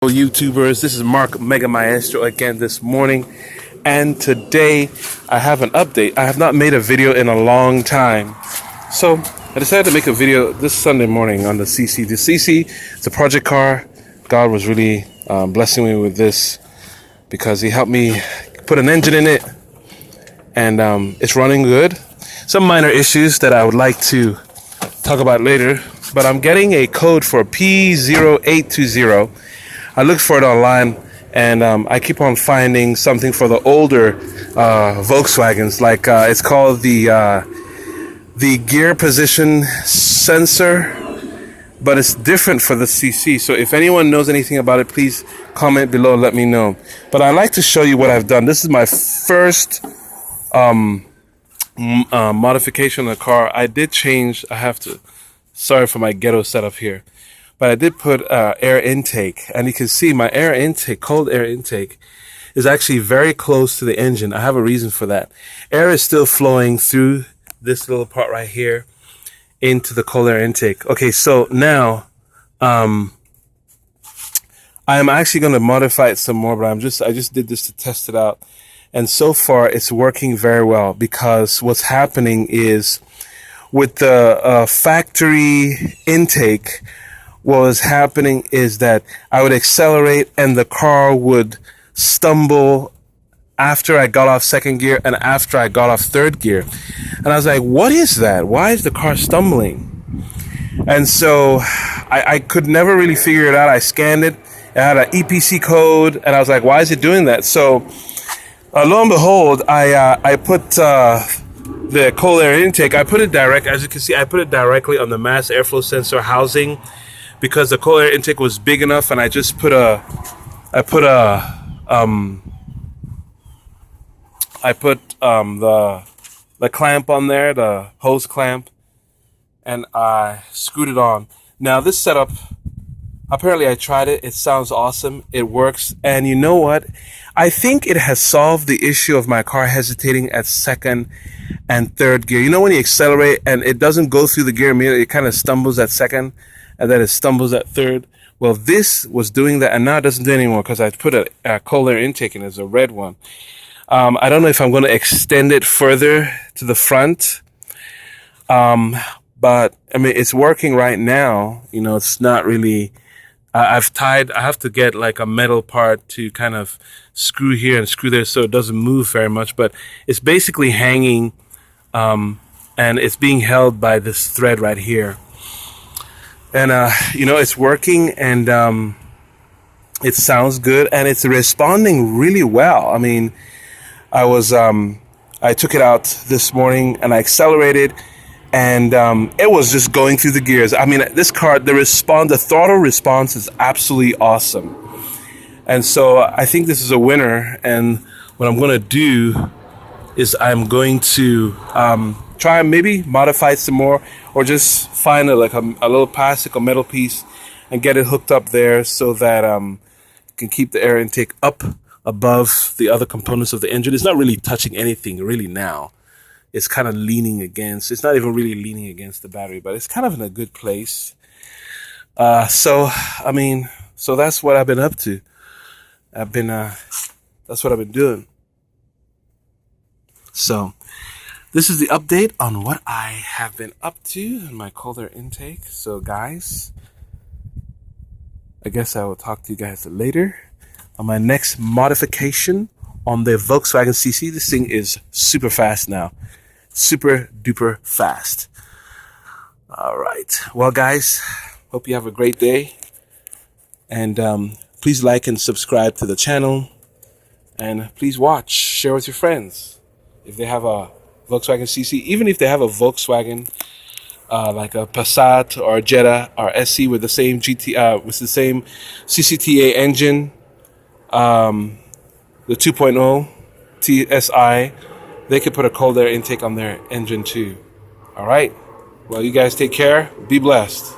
YouTubers, this is Mark Mega Maestro again this morning, and today I have an update. I have not made a video in a long time, so I decided to make a video this Sunday morning on the Cc. The Cc, it's a project car. God was really blessing me with this because he helped me put an engine in it, and it's running good. Some minor issues that I would like to talk about later, but I'm getting a code for P0820. I looked for it online, and I keep on finding something for the older Volkswagens. Like it's called the gear position sensor, but it's different for the CC. So if anyone knows anything about it, please comment below and let me know. But I'd like to show you what I've done. This is my first modification of the car. I did change. Sorry for my ghetto setup here. But I did put air intake, and you can see my air intake, cold air intake, is actually very close to the engine. I have a reason for that. Air is still flowing through this little part right here into the cold air intake. Okay, so now I'm actually going to modify it some more, but I just did this to test it out, and so far it's working very well, because what's happening is with the factory intake, what was happening is that I would accelerate and the car would stumble after I got off second gear and after I got off third gear. And I was like, what is that? Why is the car stumbling? And so I could never really figure it out. I scanned it. It had an EPC code, and I was like, why is it doing that? So lo and behold, I put the cold air intake. I put it direct, as you can see, I put it directly on the mass airflow sensor housing, because the cold air intake was big enough, and I just put the clamp on there, the hose clamp, and I screwed it on. Now this setup, apparently I tried it. It sounds awesome. It works, and you know what? I think it has solved the issue of my car hesitating at second and third gear. You know, when you accelerate and it doesn't go through the gear immediately, it kind of stumbles at second, and then it stumbles at third. Well, this was doing that, and now it doesn't do it anymore because I put a cold air intake in. It's a red one. I don't know if I'm going to extend it further to the front, but I mean, it's working right now. You know, it's not really. I have to get like a metal part to kind of screw here and screw there so it doesn't move very much, but it's basically hanging, and it's being held by this thread right here. And, you know, it's working, and it sounds good, and it's responding really well. I mean, I took it out this morning and I accelerated, and it was just going through the gears. I mean, this car, the throttle response is absolutely awesome. And so I think this is a winner, and what I'm going to do is I'm going to try and maybe modify it some more, or just find a little plastic or metal piece and get it hooked up there so that you can keep the air intake up above the other components of the engine. It's not really touching anything really now. It's kind of leaning against. It's not even really leaning against the battery, but it's kind of in a good place. So that's what I've been up to. That's what I've been doing. So this is the update on what I have been up to in my cold air intake. So guys, I guess I will talk to you guys later on my next modification on the Volkswagen Cc. This thing is super fast now. Super duper fast. All right. Well, guys, hope you have a great day. And please like and subscribe to the channel. And please watch, share with your friends. If they have a Volkswagen Cc, even if they have a Volkswagen, like a Passat or a Jetta or SC with the same with the same CCTA engine, the 2.0 TSI, they could put a cold air intake on their engine too. All right. Well, you guys take care. Be blessed.